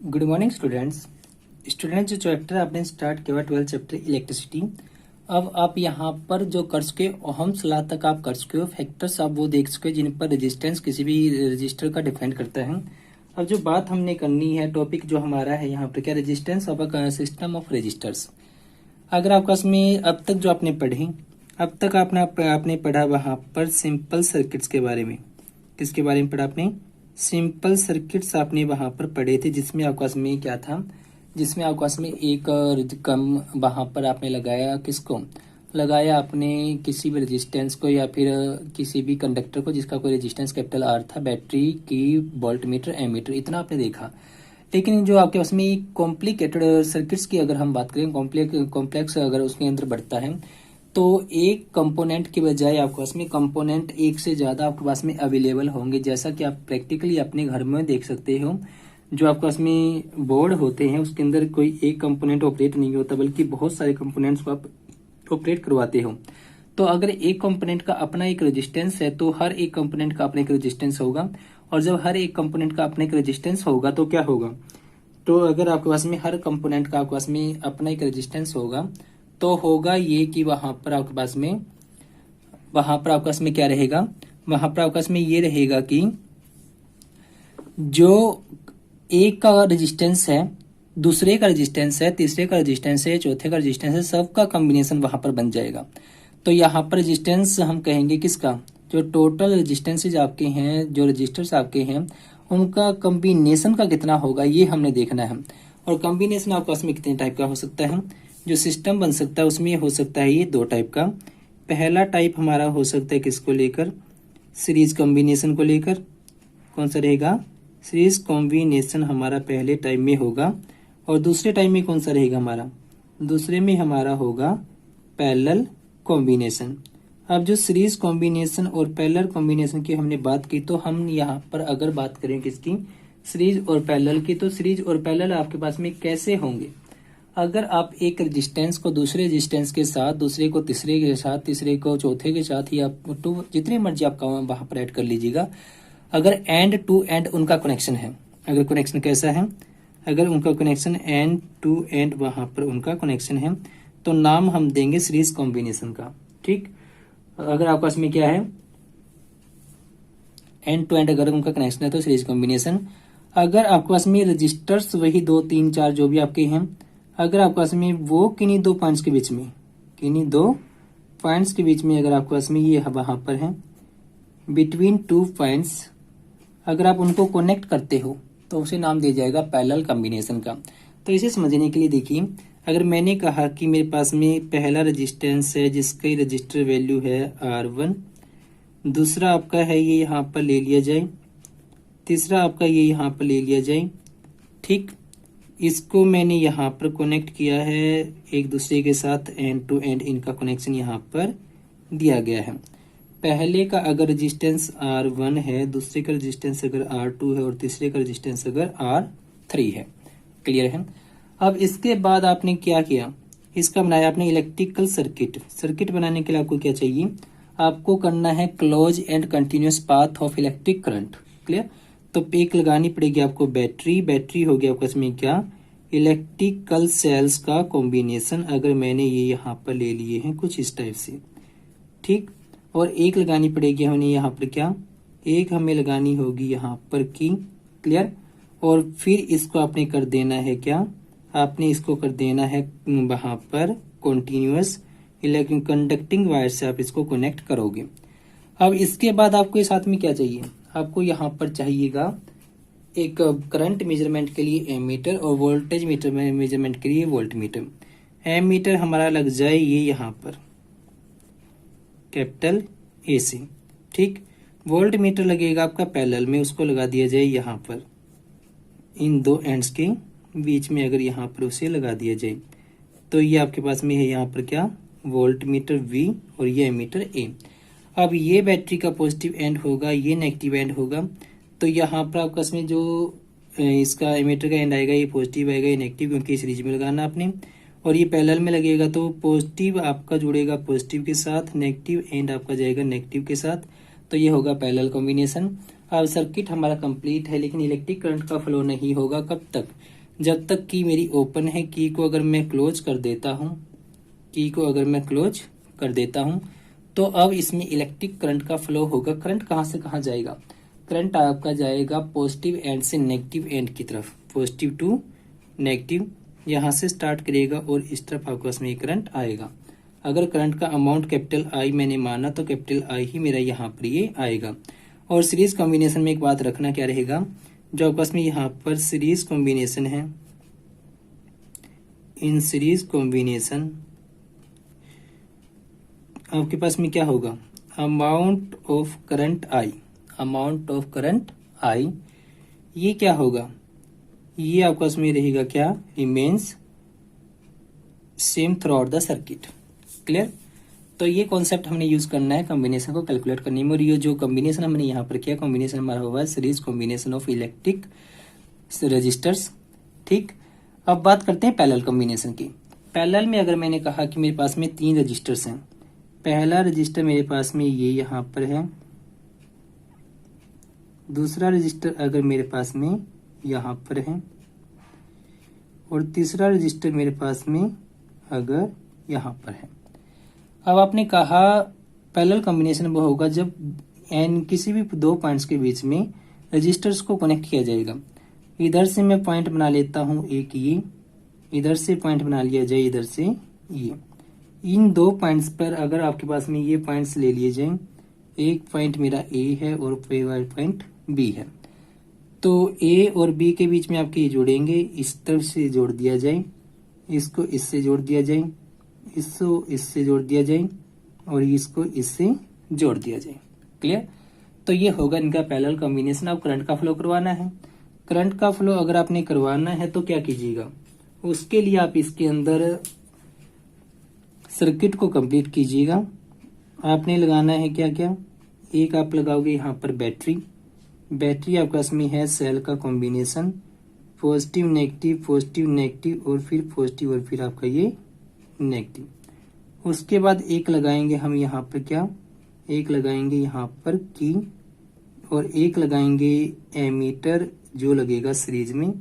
Good morning students. जो chapter आपने start किया 12 चैप्टर इलेक्ट्रिसिटी, अब आप यहाँ पर जो कर चुके ओहम्स लॉ तक आप कर चुके हो, फैक्टर्स आप वो देख चुके जिन पर रेजिस्टेंस किसी भी रजिस्टर का डिफाइन करता है। अब जो बात हमने करनी है, टॉपिक जो हमारा है यहाँ पर क्या, resistance of a system of resistors. अगर आपका इसमें अब तक जो आपने पढ़े, अब तक आपने पढ़ा वहाँ पर सिंपल सर्किट्स के बारे में। किसके बारे में पढ़ा आपने? सिंपल सर्किट्स आपने वहां पर पढ़े थे, जिसमें अवकाश में क्या था, जिसमें अवकाश में एक कम वहां पर आपने लगाया, किसको लगाया आपने? किसी भी रेजिस्टेंस को या फिर किसी भी कंडक्टर को जिसका कोई रेजिस्टेंस कैपिटल आर था, बैटरी की वोल्ट मीटर एमीटर, इतना आपने देखा। लेकिन जो आपके पास में कॉम्प्लिकेटेड सर्किट्स की अगर हम बात करें, कॉम्प्लेक्स अगर उसके अंदर बढ़ता है, तो एक कंपोनेंट के बजाय आपके पास में कंपोनेंट एक से ज्यादा आपके पास में अवेलेबल होंगे। जैसा कि आप प्रैक्टिकली अपने घर में देख सकते हो, जो आपके पास में बोर्ड होते हैं उसके अंदर कोई एक कंपोनेंट ऑपरेट नहीं होता, बल्कि बहुत सारे कंपोनेंट्स को आप ऑपरेट करवाते हो। तो अगर एक कंपोनेंट का अपना एक रेजिस्टेंस है, तो हर एक कंपोनेंट का अपना एक रेजिस्टेंस होगा। और जब हर एक कंपोनेंट का अपना एक रेजिस्टेंस होगा तो क्या होगा? तो अगर आपके पास में हर कंपोनेंट का आपके पास में अपना एक रेजिस्टेंस होगा, तो होगा ये कि वहां पर आपके पास में क्या रहेगा? वहां पर आपके पास में ये रहेगा कि जो एक का रेजिस्टेंस है, दूसरे का रेजिस्टेंस है, तीसरे का रेजिस्टेंस है, चौथे का रेजिस्टेंस है, सबका कॉम्बिनेशन वहां पर बन जाएगा। तो यहाँ पर रेजिस्टेंस हम कहेंगे किसका? जो टोटल रेजिस्टेंसेज आपके हैं, जो रजिस्टर्स आपके हैं, उनका कॉम्बिनेशन का कितना होगा, ये हमने देखना है। और कॉम्बिनेशन आपके पास में कितने टाइप का हो सकता है? जो सिस्टम बन सकता है उसमें हो सकता है ये दो टाइप का। पहला टाइप हमारा हो सकता है किसको लेकर? सीरीज कॉम्बिनेशन को लेकर। कौन सा रहेगा? सीरीज कॉम्बिनेशन हमारा पहले टाइप में होगा। और दूसरे टाइप में कौन सा रहेगा हमारा? दूसरे में हमारा होगा पैरेलल कॉम्बिनेशन। अब जो सीरीज कॉम्बिनेशन और पैरेलल कॉम्बिनेशन की हमने बात की, तो हम यहाँ पर अगर बात करें किसकी, सीरीज और पैरेलल की, तो सीरीज और पैरेलल आपके पास में कैसे होंगे? अगर आप एक रेजिस्टेंस को दूसरे रेजिस्टेंस के साथ, दूसरे को तीसरे के साथ, तीसरे को चौथे के साथ, या टू जितने मर्जी आप वहां पर ऐड कर लीजिएगा, अगर एंड टू एंड उनका कनेक्शन है, अगर कनेक्शन कैसा है, अगर उनका कनेक्शन एंड टू एंड वहां पर उनका कनेक्शन है, तो नाम हम देंगे सीरीज कॉम्बिनेशन का। ठीक, अगर आपके पास में क्या है, एंड टू एंड अगर उनका कनेक्शन है तो सीरीज कॉम्बिनेशन। अगर आपके पास में रजिस्टर्स वही 2 3 4 जो भी आपके हैं, अगर आपके पास में वो किन्हीं दो पॉइंट्स के बीच में, किन्हीं दो पॉइंट्स के बीच में अगर आपके पास में ये वहां पर है, बिटवीन टू पॉइंट्स, अगर आप उनको कनेक्ट करते हो तो उसे नाम दिया जाएगा पैरेलल कॉम्बिनेशन का। तो इसे समझने के लिए देखिए, अगर मैंने कहा कि मेरे पास में पहला रेजिस्टेंस है जिसका रजिस्टर वैल्यू है R1, दूसरा आपका है ये यहाँ पर ले लिया जाए, तीसरा आपका ये यहाँ पर ले लिया जाए। ठीक, इसको मैंने यहाँ पर कनेक्ट किया है एक दूसरे के साथ, एंड टू एंड इनका कनेक्शन यहाँ पर दिया गया है। पहले का अगर रेजिस्टेंस R1 है, दूसरे का रेजिस्टेंस अगर R2 है, और तीसरे का रेजिस्टेंस अगर R3 है। क्लियर है? अब इसके बाद आपने क्या किया, इसका बनाया आपने इलेक्ट्रिकल सर्किट। सर्किट बनाने के लिए आपको क्या चाहिए? आपको करना है close and continuous path of electric current. Clear? तो एक लगानी पड़ेगी आपको बैटरी। बैटरी हो गया आपका इसमें क्या, इलेक्ट्रिकल सेल्स का कॉम्बिनेशन। अगर मैंने ये यहाँ पर ले लिए हैं कुछ इस टाइप से। ठीक, और एक लगानी पड़ेगी हमें यहाँ पर क्या, एक हमें लगानी होगी यहाँ पर की। क्लियर? और फिर इसको आपने कर देना है क्या, आपने इसको कर देना है वहां पर कॉन्टिन्यूअस इलेक्ट्रिक कंडक्टिंग वायर से आप इसको कनेक्ट करोगे। अब इसके बाद आपको इस साथ में क्या चाहिए, आपको यहाँ पर चाहिएगा एक करंट मेजरमेंट के लिए एमीटर, और वोल्टेज मीटर मेजरमेंट के लिए वोल्ट मीटर। एमीटर हमारा लग जाए ये यहाँ पर कैपिटल ए से। ठीक, वोल्ट मीटर लगेगा आपका पैरेलल में, उसको लगा दिया जाए यहाँ पर इन दो एंड्स के बीच में, अगर यहाँ पर उसे लगा दिया जाए तो ये आपके पास में है यहाँ पर क्या, वोल्ट मीटर V और ये एमीटर A। अब ये बैटरी का पॉजिटिव एंड होगा, ये नेगेटिव एंड होगा। तो यहाँ पर आपका इसमें जो इसका एमीटर का एंड आएगा ये पॉजिटिव आएगा, ये नेगेटिव, क्योंकि सीरीज में लगाना आपने। और ये पैरेलल में लगेगा तो पॉजिटिव आपका जुड़ेगा पॉजिटिव के साथ, नेगेटिव एंड आपका जाएगा नेगेटिव के साथ। तो ये होगा पैरेलल कॉम्बिनेशन। अब सर्किट हमारा कंप्लीट है, लेकिन इलेक्ट्रिक करंट का फ्लो नहीं होगा। कब तक? जब तक की मेरी ओपन है। की को अगर मैं क्लोज कर देता हूं, की को अगर मैं क्लोज कर देता हूं, तो अब इसमें इलेक्ट्रिक करंट का फ्लो होगा। करंट कहां से कहां जाएगा? करंट आपका जाएगा पॉजिटिव एंड से नेगेटिव एंड की तरफ, पॉजिटिव टू नेगेटिव यहाँ से स्टार्ट करेगा और इस तरफ आपके पास में करंट आएगा। अगर करंट का अमाउंट कैपिटल आई मैंने माना तो कैपिटल आई ही मेरा यहाँ पर ये आएगा। और सीरीज कॉम्बिनेशन में एक बात रखना क्या रहेगा, जो आपके पास में यहाँ पर सीरीज कॉम्बिनेशन है, इन सीरीज कॉम्बिनेशन आपके पास में क्या होगा, amount of current I, amount of current I, ये क्या होगा, ये आपके पास में रहेगा क्या, remains same through out the circuit. Clear? तो ये कॉन्सेप्ट हमने यूज करना है कॉम्बिनेशन को कैलकुलेट करने में। और ये जो कॉम्बिनेशन हमने यहाँ पर किया, कॉम्बिनेशन हमारा हुआ series combination of electric resistors. ठीक, अब बात करते हैं पैरेलल कॉम्बिनेशन की। पैरेलल में अगर मैंने कहा कि मेरे पास में 3 रजिस्टर्स हैं, पहला रजिस्टर मेरे पास में ये यहाँ पर है, दूसरा रजिस्टर अगर मेरे पास में यहाँ पर है, और तीसरा रजिस्टर मेरे पास में अगर यहाँ पर है। अब आपने कहा पैरेलल कॉम्बिनेशन वो होगा जब एन किसी भी 2 पॉइंट्स के बीच में रजिस्टर्स को कनेक्ट किया जाएगा। इधर से मैं पॉइंट बना लेता हूं एक, ये इधर से पॉइंट बना लिया जाए, इधर से ये। इन 2 पॉइंट्स पर अगर आपके पास में ये पॉइंट्स ले लिए जाएं, एक पॉइंट मेरा ए है और पॉइंट बी है, तो ए और बी के बीच में आपके ये जोड़ेंगे, इस तरफ से जोड़ दिया जाए, इसको इससे जोड़ दिया जाए, इसको इससे जोड़ दिया जाए, और इसको इससे जोड़ दिया जाए। क्लियर? तो ये होगा इनका पैरेलल कॉम्बिनेशन। अब करंट का फ्लो करवाना है। करंट का फ्लो अगर आपने करवाना है तो क्या कीजिएगा, उसके लिए आप इसके अंदर सर्किट को कंप्लीट कीजिएगा। आपने लगाना है क्या क्या, एक आप लगाओगे यहाँ पर बैटरी। बैटरी आपके पास में है सेल का कॉम्बिनेशन, पॉजिटिव नेगेटिव और फिर पॉजिटिव और फिर आपका ये नेगेटिव। उसके बाद एक लगाएंगे हम यहाँ पर क्या, एक लगाएंगे यहाँ पर की, और एक लगाएंगे एमीटर जो लगेगा सीरीज में।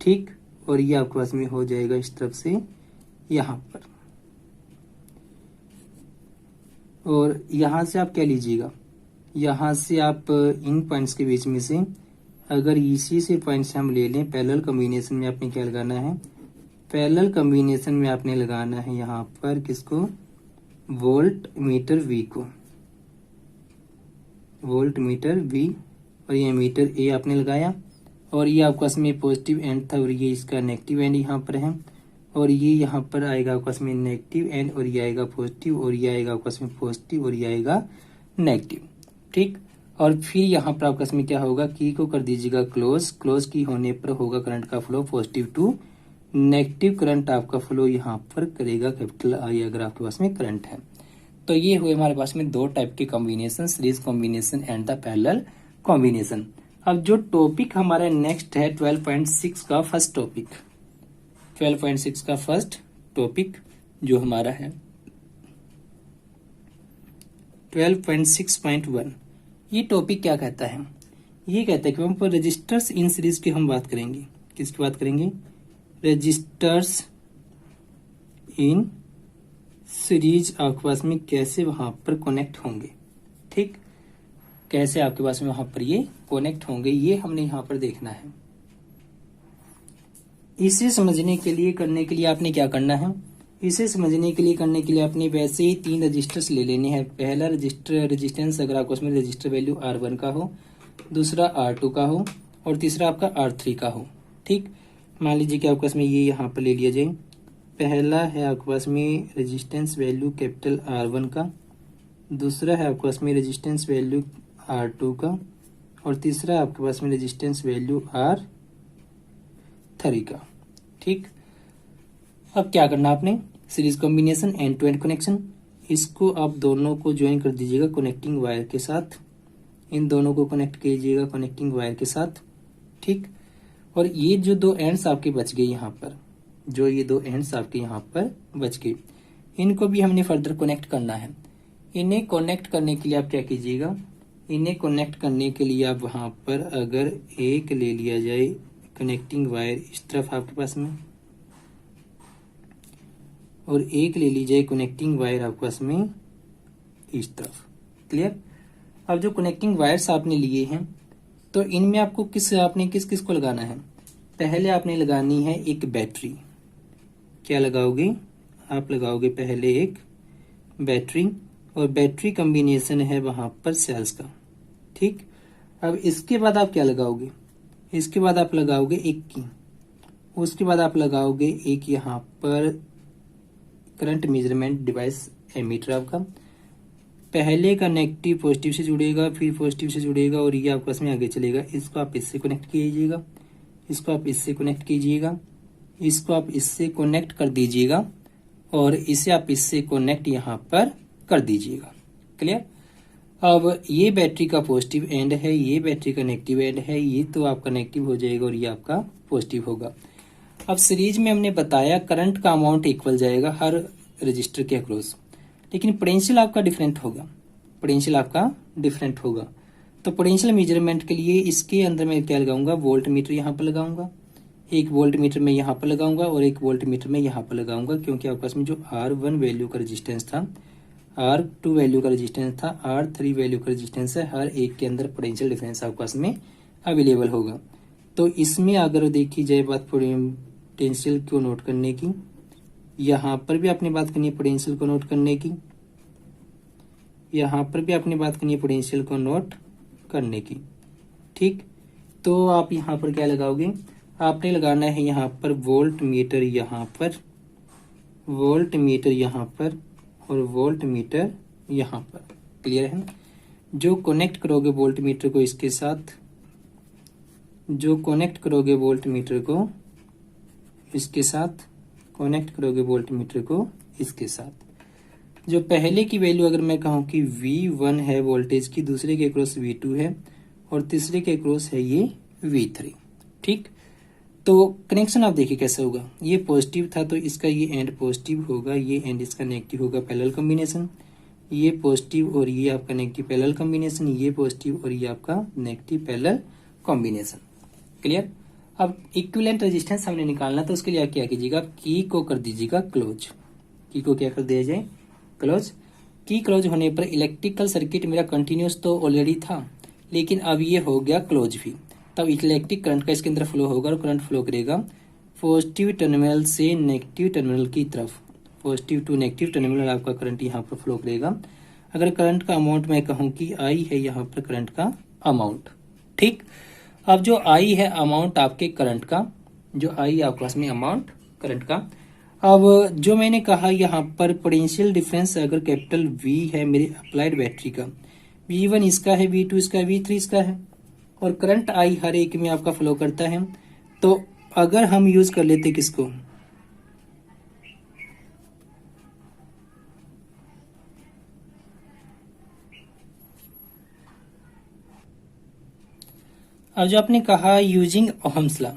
ठीक, और ये आपके पास में हो जाएगा इस तरफ से यहाँ पर। और यहाँ से आप क्या लीजिएगा, यहाँ से आप इन पॉइंट्स के बीच में से अगर इसी से पॉइंट से हम ले लें, पैरेलल कॉम्बिनेशन में आपने क्या लगाना है, पैरेलल कॉम्बिनेशन में आपने लगाना है यहाँ पर किसको, वोल्ट मीटर वी को, वोल्ट मीटर वी, और ये मीटर ए आपने लगाया, और ये आपके पास में पॉजिटिव एंड था और ये इसका नेगेटिव एंड यहाँ पर है, और ये यहाँ पर आएगा आपके पास में नेगेटिव एंड, और ये आएगा पॉजिटिव, और ये आएगा आपके पास में पॉजिटिव, और ये आएगा नेगेटिव। ठीक, और फिर यहाँ पर आपके पास में क्या होगा, की को कर दीजिएगा क्लोज। क्लोज की होने पर होगा करंट का flow positive to negative, current आपका फ्लो यहाँ पर करेगा कैपिटल आई अगर आपके पास में करंट है। तो ये हुए हमारे पास में 2 टाइप के combination, series combination and the parallel combination. अब जो टॉपिक हमारा नेक्स्ट है 12.6 का फर्स्ट टॉपिक, 12.6 का फर्स्ट टॉपिक जो हमारा है 12.6.1, ये टॉपिक क्या कहता है, ये कहता है कि हम पर रजिस्टर्स इन सीरीज की हम बात करेंगे। किसकी बात करेंगे, रजिस्टर्स इन सीरीज आपके पास में कैसे वहां पर कनेक्ट होंगे। ठीक, कैसे आपके पास में वहां पर ये कनेक्ट होंगे, ये हमने यहां पर देखना है। इसे समझने के लिए करने के लिए आपने क्या करना है, इसे समझने के लिए करने के लिए आपने वैसे ही 3 रजिस्टर्स ले लेने हैं। पहला रजिस्टर रेजिस्टेंस अगर आपको उसमें रजिस्टर वैल्यू R1 का हो, दूसरा R2 का हो, और तीसरा आपका R3 का हो। ठीक, मान लीजिए कि आपके पास में ये यहाँ पर ले लिया जाए। पहला है आपके पास में रेजिस्टेंस वैल्यू कैपिटल R1 का, दूसरा है आपके पास में रेजिस्टेंस वैल्यू R2 का, और तीसरा है आपके पास में रेजिस्टेंस वैल्यू R3 का। ठीक, अब क्या करना आपने, series combination end to end connection, इसको आप दोनों को ज्वाइन कर दीजिएगा कनेक्टिंग वायर के साथ, इन दोनों को कनेक्ट कीजिएगा कनेक्टिंग वायर के साथ। ठीक, और ये जो 2 एंड्स आपके बच गए यहाँ पर, जो ये 2 एंड्स आपके यहाँ पर बच गए, इनको भी हमने फर्दर कनेक्ट करना है। इन्हें कनेक्ट करने के लिए आप क्या कीजिएगा, इन्हें कनेक्ट करने के लिए आप वहां पर अगर एक ले लिया जाए कनेक्टिंग वायर इस तरफ आपके पास में, और एक ले ली जाए कनेक्टिंग वायर आपके पास में इस तरफ। क्लियर। अब जो कनेक्टिंग वायर्स आपने लिए हैं तो इनमें आपको आपने किस किस को लगाना है। पहले आपने लगानी है एक बैटरी। क्या लगाओगे आप? लगाओगे पहले एक बैटरी, और बैटरी कॉम्बिनेशन है वहां पर सेल्स का। ठीक। अब इसके बाद आप क्या लगाओगे? इसके बाद आप लगाओगे एक की, उसके बाद आप लगाओगे एक यहाँ पर करंट मेजरमेंट डिवाइस एमीटर आपका। पहले का नेगेटिव पॉजिटिव से जुड़ेगा, फिर पॉजिटिव से जुड़ेगा, और ये आपस में आगे चलेगा। इसको आप इससे कनेक्ट कीजिएगा, इसको आप इससे कनेक्ट कीजिएगा, इसको आप इससे कनेक्ट कर दीजिएगा, और इसे आप इससे कनेक्ट यहाँ पर कर दीजिएगा। क्लियर। अब ये बैटरी का पॉजिटिव एंड है, ये बैटरी का नेगेटिव एंड है, ये तो आपका नेगेटिव हो जाएगा और ये आपका पॉजिटिव होगा। अब सीरीज में हमने बताया करंट का अमाउंट इक्वल जाएगा हर रजिस्टर के अक्रॉस, लेकिन पोटेंशियल आपका डिफरेंट होगा। पोटेंशियल आपका डिफरेंट होगा। तो पोटेंशियल मेजरमेंट के लिए इसके अंदर मैं क्या लगाऊंगा? वोल्ट मीटर यहाँ पर लगाऊंगा, एक वोल्ट मीटर में यहाँ पर लगाऊंगा और एक वोल्ट मीटर में यहाँ पर लगाऊंगा, क्योंकि आपके पास में जो R1 वैल्यू का रेजिस्टेंस था, R2 वैल्यू का रेजिस्टेंस था, R3 वैल्यू का रेजिस्टेंस है, हर एक के अंदर पोटेंशियल डिफरेंस आपके पास में अवेलेबल होगा। तो इसमें अगर देखी जाए बात पोटेंशियल को नोट करने की, यहाँ पर भी आपने बात करनी है पोटेंशियल को नोट करने की, यहाँ पर भी आपने बात करनी है पोटेंशियल को नोट करने की। ठीक। तो आप यहाँ पर क्या लगाओगे? आपने लगाना है यहाँ पर वोल्ट मीटर, यहाँ पर वोल्ट मीटर, यहाँ पर और वोल्ट मीटर यहाँ पर। क्लियर है? जो कनेक्ट करोगे वोल्ट मीटर को इसके साथ, जो कनेक्ट करोगे वोल्ट मीटर को इसके साथ, कनेक्ट करोगे वोल्ट मीटर को इसके साथ। जो पहले की वैल्यू अगर मैं कहूँ कि V1 है वोल्टेज की, दूसरे के अक्रॉस V2 है और तीसरे के अक्रॉस है ये V3। ठीक। तो कनेक्शन आप देखिए कैसे होगा। ये पॉजिटिव था तो इसका ये एंड पॉजिटिव होगा, ये एंड इसका नेगेटिव होगा, पैरेलल कॉम्बिनेशन। ये पॉजिटिव और ये आपका नेगेटिव पैरेलल कॉम्बिनेशन, ये पॉजिटिव और ये आपका नेगेटिव पैरेलल कॉम्बिनेशन। क्लियर। अब इक्विवेलेंट रेजिस्टेंस हमने निकालना, तो उसके लिए क्या कीजिएगा? की को कर दीजिएगा क्लोज। की को क्या कर दिया जाए? क्लोज। की क्लोज होने पर इलेक्ट्रिकल सर्किट मेरा कंटिन्यूस तो ऑलरेडी था, लेकिन अब ये हो गया क्लोज भी। तब इलेक्ट्रिक करंट का इसके अंदर फ्लो होगा, और करंट फ्लो करेगा पॉजिटिव टर्मिनल से नेगेटिव टर्मिनल की तरफ। पॉजिटिव टू नेगेटिव टर्मिनल आपका करंट यहाँ पर फ्लो करेगा। अगर करंट का अमाउंट मैं कहूँ कि आई है यहाँ पर करंट का अमाउंट। ठीक। अब जो आई है अमाउंट आपके करंट का, जो आई आपके पास में अमाउंट करंट का। अब जो मैंने कहा यहाँ पर पोटेंशियल डिफरेंस अगर कैपिटल V है मेरी अप्लाइड बैटरी का, V1 इसका है, V2 इसका है, V3 इसका है, और करंट आई हर एक में आपका फ्लो करता है। तो अगर हम यूज कर लेते किसको? अब जो आपने कहा using Ohm's law,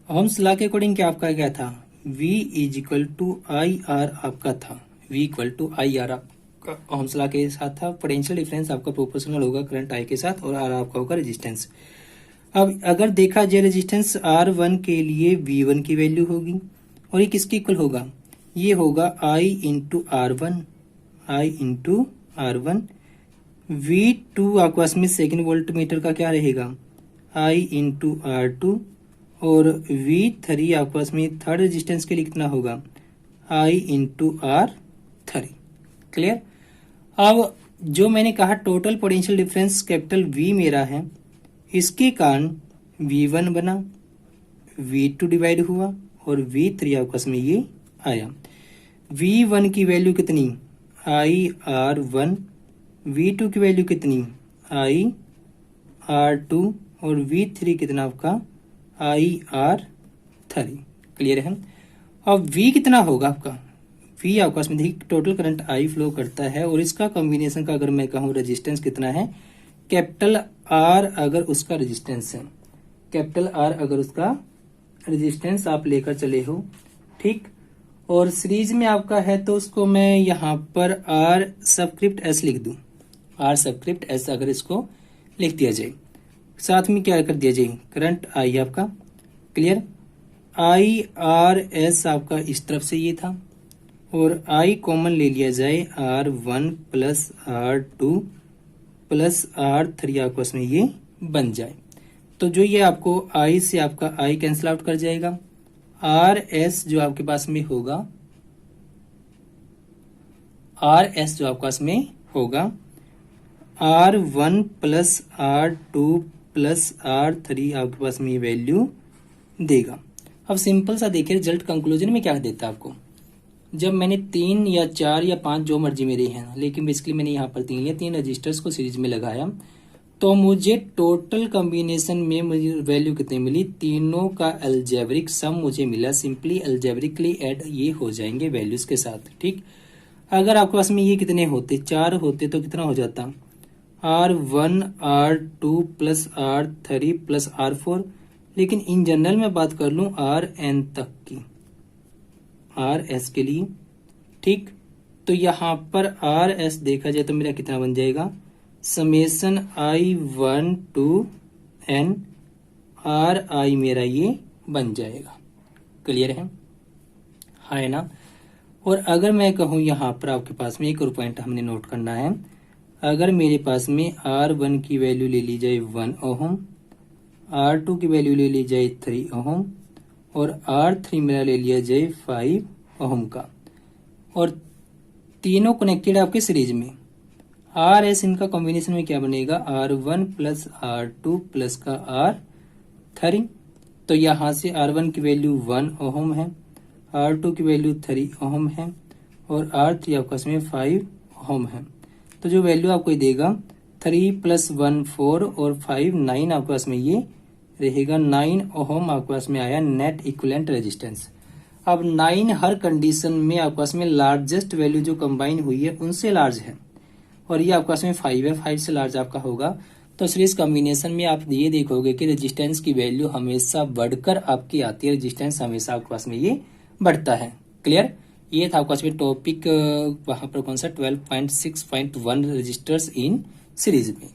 Ohm's law के अकॉर्डिंग क्या आपका क्या था? V is equal to I R आपका था, V equal to I R आपका ओहम्स लॉ के साथ था। पोटेंशियल डिफरेंस आपका प्रोपोर्शनल होगा करंट आई के साथ, और आर आपका होगा रेजिस्टेंस। अब अगर देखा जाए रेजिस्टेंस R1 के लिए V1 की वैल्यू होगी, और ये किसके इक्वल होगा? ये होगा I into R1, I into R1। V2 आपके पास में सेकेंड वोल्ट मीटर का क्या रहेगा? I इंटू R2, और V3 आपके पास में थर्ड रेजिस्टेंस के लिए कितना होगा? I into R3। क्लियर। अब जो मैंने कहा total potential difference capital V मेरा है, इसके कारण V1 बना, V2 डिवाइड हुआ और V3 आपके पास में ये आया। V1 की वैल्यू कितनी? IR1। V2 की वैल्यू कितनी? IR2, और V3 कितना आपका? IR3। क्लियर है? अब V कितना होगा आपका? V आपके पास में देखिए टोटल करंट I फ्लो करता है, और इसका कॉम्बिनेशन का अगर मैं कहूँ रेजिस्टेंस कितना है? कैपिटल R अगर उसका रेजिस्टेंस है, कैपिटल R अगर उसका रेजिस्टेंस आप लेकर चले हो। ठीक। और सीरीज में आपका है तो उसको मैं यहाँ पर R सबस्क्रिप्ट S लिख दूं। आर सबस्क्रिप्ट एस अगर इसको लिख दिया जाए, साथ में क्या कर दिया जाए, करंट आई आपका। क्लियर। आई आर एस आपका इस तरफ से ये था, और आई कॉमन ले लिया जाए, R1 plus R2 plus R3 आपको इसमें ये बन जाए। तो जो ये आपको आई से आपका आई कैंसिल आउट कर जाएगा, आर एस जो आपके पास में होगा, आर एस जो आपके पास में होगा R1 plus R2 plus R3 आपके पास में ये वैल्यू देगा। अब सिंपल सा देखिए रिजल्ट कंक्लूजन में क्या देता है आपको। जब मैंने 3 या 4 या 5 जो मर्जी मेरे हैं, लेकिन बेसिकली मैंने यहाँ पर 3 या 3 रजिस्टर्स को सीरीज में लगाया, तो मुझे टोटल कॉम्बिनेशन में मुझे वैल्यू कितनी मिली, तीनों का अलजेब्रिक सम मुझे मिला। सिंपली अलजेब्रिकली ऐड ये हो जाएंगे वैल्यूज के साथ। ठीक। अगर आपके पास में ये कितने होते, 4 होते तो कितना हो जाता, R1 R2 plus R3 plus R4। लेकिन इन जनरल में बात कर लूं Rn तक की, RS के लिए। ठीक। तो यहां पर RS देखा जाए तो मेरा कितना बन जाएगा, summation I1 to N RI मेरा ये बन जाएगा। क्लियर है ना। और अगर मैं कहूं यहां पर आपके पास में एक और पॉइंट हमने नोट करना है, अगर मेरे पास में R1 की वैल्यू ले ली जाए 1 ओहम, R2 की वैल्यू ले ली जाए 3 ओहम, और R3 मेरा ले लिया जाए 5 ओहम का, और तीनों कनेक्टेड आपके सीरीज में, आर एस इनका कॉम्बिनेशन में क्या बनेगा, R1 प्लस R2 प्लस का R3। तो यहां से R1 की वैल्यू 1 ओहम है, R2 की वैल्यू 3 ओहम है, और R3 आपका इसमें 5 ओहम है। तो जो वैल्यू आपको देगा 3 प्लस 1 4 और 5 9 आपके पास में ये रहेगा, 9 ओहम आपके पास में आया नेट इक्विवेलेंट रेजिस्टेंस। अब 9 हर कंडीशन में आपके पास में लार्जेस्ट वैल्यू जो कंबाइन हुई है उनसे लार्ज है, और ये आपके पास में 5 है, 5 से लार्ज आपका होगा। तो सीरीज कॉम्बिनेशन में आप ये देखोगे कि रेजिस्टेंस की वैल्यू हमेशा बढ़कर आपकी आती है, रेजिस्टेंस हमेशा आपके पास में ये बढ़ता है। क्लियर। ये था आपके पास में टॉपिक वहां पर कौन सा 12.6.1 रजिस्टर्स इन सीरीज में।